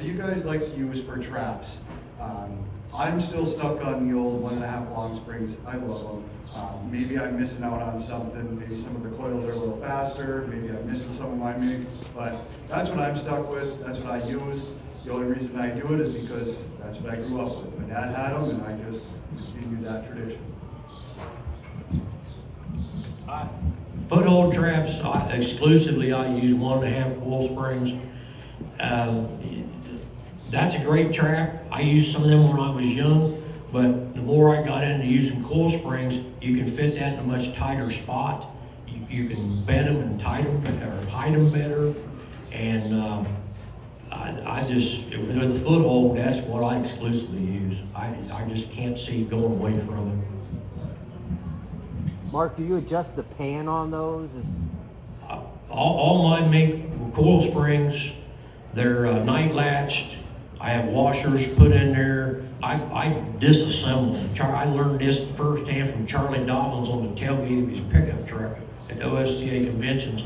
what do you guys like to use for traps? I'm still stuck on the old 1.5 long springs. I love them. Maybe I'm missing out on something. Maybe some of the coils are a little faster. Maybe I'm missing some of my Mink. But that's what I'm stuck with. That's what I use. The only reason I do it is because that's what I grew up with. My dad had them, and I just continued that tradition. Foothold traps, exclusively I use 1.5 coil springs. That's a great trap. I used some of them when I was young, but the more I got into using coil springs, you can fit that in a much tighter spot. You can bed them and tight them or hide them better. And I just, with the foothold, that's what I exclusively use. I just can't see going away from it. Mark, do you adjust the pan on those? All my Mink coil springs, they're night latched. I have washers put in there. I disassemble them. I learned this firsthand from Charlie Dobbins on the tailgate of his pickup truck at OSTA conventions.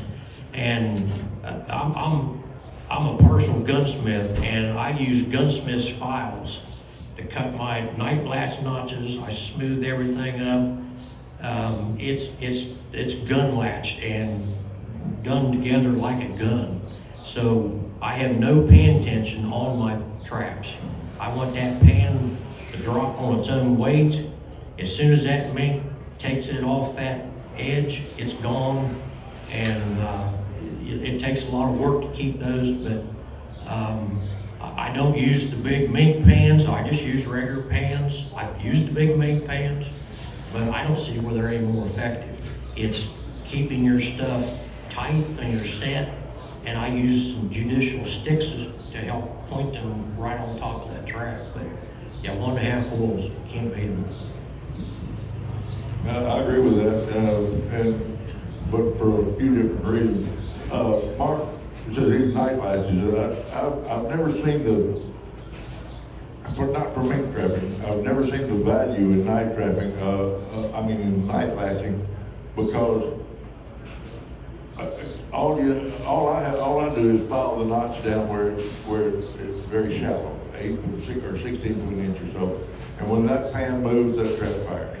And I'm a partial gunsmith, and I use gunsmith's files to cut my night latch notches. I smooth everything up. It's gun latched and gunned together like a gun. So I have no pan tension on my traps. I want that pan to drop on its own weight. As soon as that Mink takes it off that edge, it's gone. And it takes a lot of work to keep those, but I don't use the big Mink pans. I just use regular pans. I've used the big Mink pans, but I don't see where they're any more effective. It's keeping your stuff tight and your set, and I use some judicial sticks to help point them right on top of that trap. But yeah, 1.5 coils, can't beat them. I agree with that, but for a few different reasons. Mark said these night latches. I've never seen not for Mink trapping, I've never seen the value in night trapping, in night latching, because all I do is file the knots down where it's very shallow, 1/8 or 1/16 of an inch or so. And when that pan moves, that trap fires.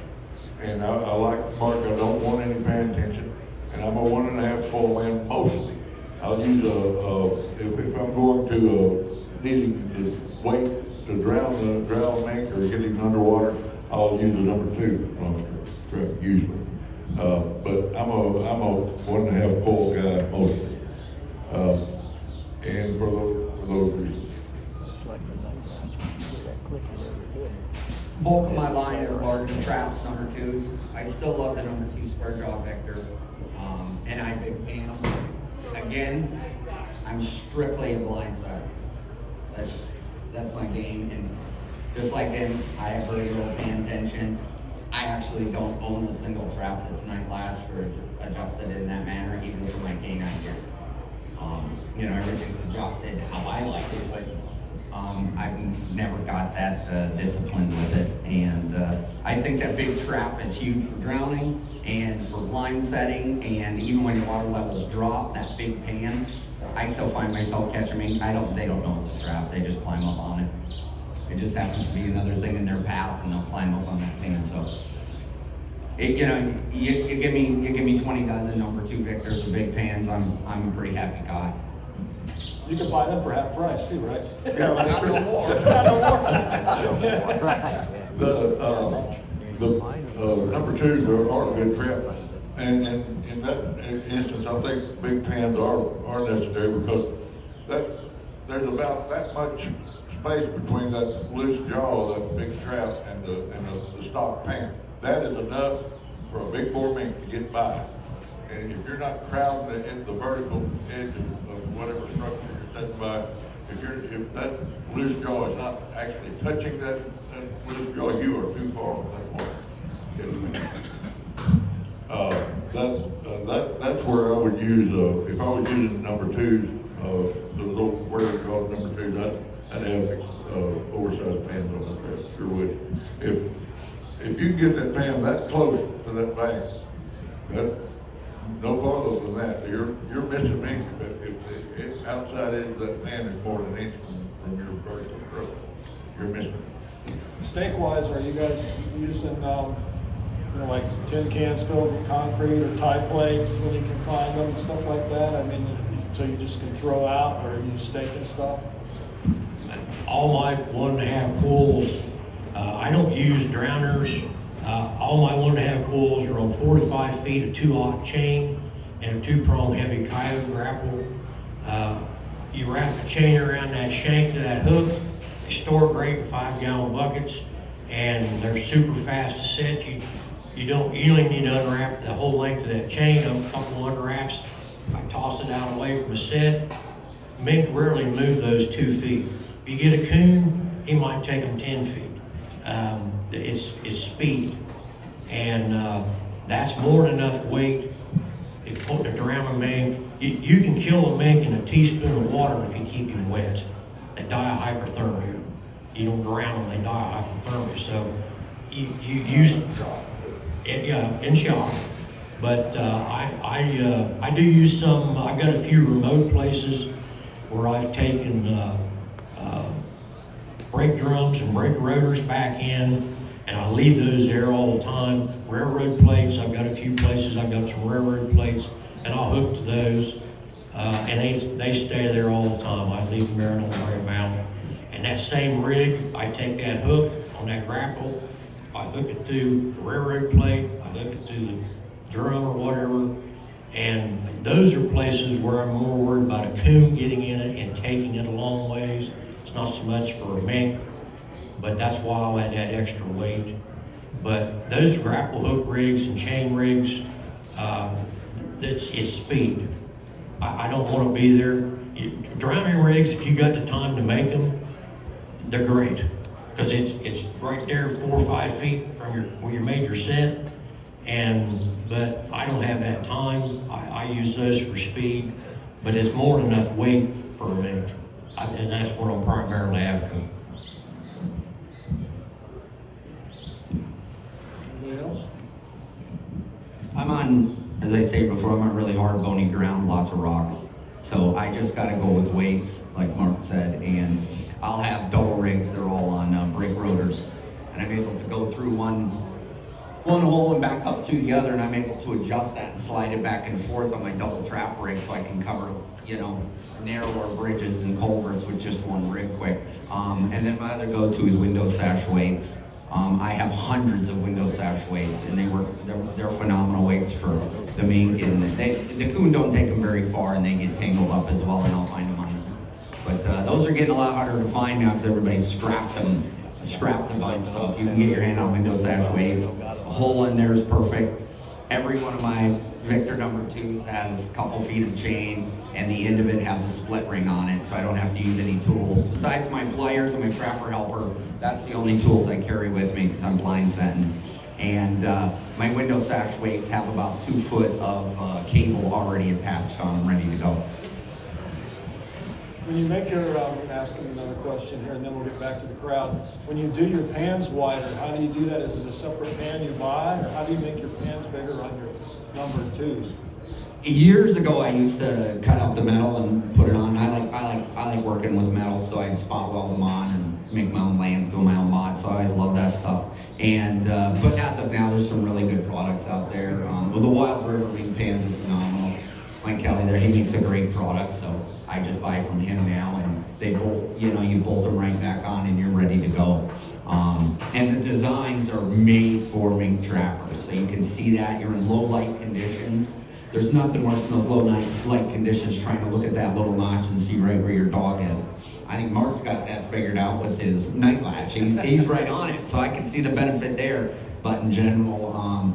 And I like Mark, I don't want any pan tension. And I'm a 1.5 coil man mostly. I'll use if I'm going to needing to wait to drown the Mink or get him underwater, I'll use a number 2 long strap usually. But I'm a 1.5 coil guy mostly, and for those reasons. Bulk of my line is larger traps, number 2s. I still love the number 2 square jaw Vector, and I big pan them. Again, I'm strictly a blindside. That's my game, and just like him, I have very little pan tension. I actually don't own a single trap that's night latched or adjusted in that manner, even for my K9 gear. Everything's adjusted how I like it, but I've never got that discipline with it. And I think that big trap is huge for drowning and for blind setting, and even when your water levels drop, that big pan, I still find myself catching Mink. They don't know it's a trap, they just climb up on it. It just happens to be another thing in their path, and they'll climb up on that thing. And so, you give me 20 dozen number 2 Victors with big pans, I'm a pretty happy guy. You can buy them for half price too, right? Yeah, Not no more. The number 2s are a good trap, and in that instance, I think big pans are necessary because there's about that much space between that loose jaw, that big trap, and the stock pan. That is enough for a big bore Mink to get by. And if you're not crowding the vertical edge of whatever structure you're sitting by, if that loose jaw is not actually touching that loose jaw, you are too far from that water. That's where I would use, if I was using number 2s, the little where they call it number 2s, I'd have oversized pans on that trap, sure would. If you get that pan that close to that bank, no farther than that, you're missing Mink if the outside edge of that pan is more than an inch from your vertical stroke. You're missing it. Stake wise, are you guys using, like tin cans filled with concrete or tie plates when you can find them and stuff like that? I mean, so you just can throw out, or are you staking stuff? All my 1.5 pools, I don't use drowners. All my 1.5 pools are on 4 to 5 feet of 2/0 chain and a 2-prong heavy coyote grapple. You wrap the chain around that shank of that hook. They store great in 5-gallon buckets, and they're super fast to set. You only need to unwrap the whole length of that chain, a couple unwraps. I toss it out away from the set. Mink rarely move those 2 feet. If you get a coon, he might take them 10 feet. It's speed, and that's more than enough weight to drown a mink. You can kill a mink in a teaspoon of water if you keep him wet. They die of hypothermia. You don't drown them; they die of hypothermia. So you use in shock. But I do use some. I've got a few remote places where I've taken brake drums and brake rotors back in, and I leave those there all the time. Railroad plates, I've got a few places, I've got some railroad plates, and I'll hook to those, and they stay there all the time. I leave them there and don't worry about them. And that same rig, I take that hook on that grapple, I hook it to the railroad plate, I hook it to the drum or whatever, and those are places where I'm more worried about a coon getting in it and taking it a long ways. It's not so much for a mink, but that's why I'll add that extra weight. But those grapple hook rigs and chain rigs, it's speed. I don't want to be there. Drowning rigs, if you got the time to make them, they're great, because it's right there 4 or 5 feet from where you made your set. But I don't have that time. I use those for speed, but it's more than enough weight for a mink. And that's what I'm primarily after. Anybody else? I'm on, as I said before, I'm on really hard bony ground, lots of rocks. So I just gotta go with weights, like Mark said, and I'll have double rigs, they're all on brake rotors. And I'm able to go through one hole and back up through the other, and I'm able to adjust that and slide it back and forth on my double trap rig so I can cover, narrower bridges and culverts with just one rig quick. And then my other go-to is window sash weights. I have hundreds of window sash weights, and they're phenomenal weights for the mink, and the coon don't take them very far, and they get tangled up as well, and I'll find them on them. But those are getting a lot harder to find now because everybody's strapped a bunch. So if you can get your hand on window sash weights, a hole in there is perfect. Every one of my Victor #2s has a couple feet of chain, and the end of it has a split ring on it, so I don't have to use any tools. Besides my pliers and my trapper helper, that's the only tools I carry with me because I'm blind setting. And my window sash weights have about 2 foot of cable already attached on them, ready to go. When you make your, I'm going to ask him another question here, and then we'll get back to the crowd. When you do your pans wider, how do you do that? Is it a separate pan you buy, or how do you make your pans bigger on your #2s? Years ago, I used to cut out the metal and put it on. I like working with metal, so I'd spot weld them on and make my own lamps, do my own mods. So I always love that stuff. And but as of now, there's some really good products out there. Well, the Wild River Mink pans are phenomenal. Mike Kelly there, he makes a great product, so I just buy from him now, and they bolt, you bolt them right back on, and you're ready to go. And the designs are made for mink trappers, so you can see that you're in low light conditions. There's nothing worse than those low light conditions trying to look at that little notch and see right where your dog is. I think Mark's got that figured out with his night latch. He's right on it, so I can see the benefit there. But in general,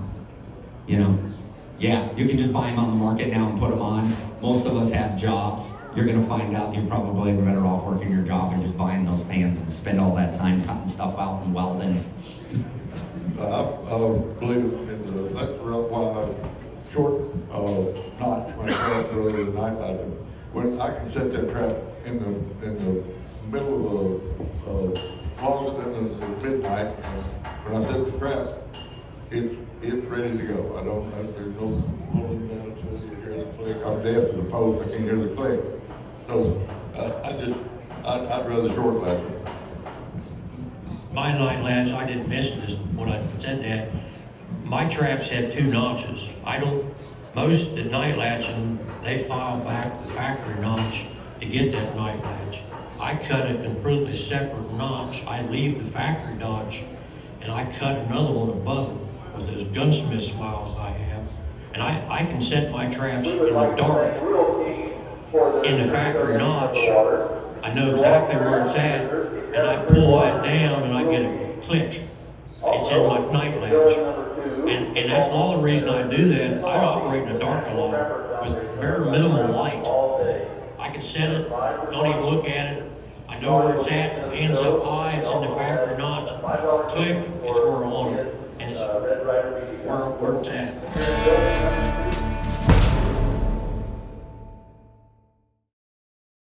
yeah, you can just buy them on the market now and put them on. Most of us have jobs. You're gonna find out you're probably better off working your job and just buying those pans and spend all that time cutting stuff out and welding. I believe in the short notch when I got earlier tonight. When I can set that trap in the middle of the closet in the midnight, when I set the trap, it's ready to go. There's no pulling down until you hear the click. I'm deaf to the post, I can hear the click. So I I'd rather short latch. My night latch, I didn't mention this when I said that. My traps have 2 notches. Most of the night latching, they file back the factory notch to get that night latch. I cut a completely separate notch. I leave the factory notch and I cut another one above it with those gunsmith files I have. And I can set my traps in the dark in the factory notch. I know exactly where it's at, and I pull that down and I get a click. It's in my night latch. And that's all the reason I do that. I operate in a dark alarm with very minimal light. I can set it, don't even look at it. I know where it's at, hands up high, it's in the factory notch. Click, it's where I want it. And it's where it's at.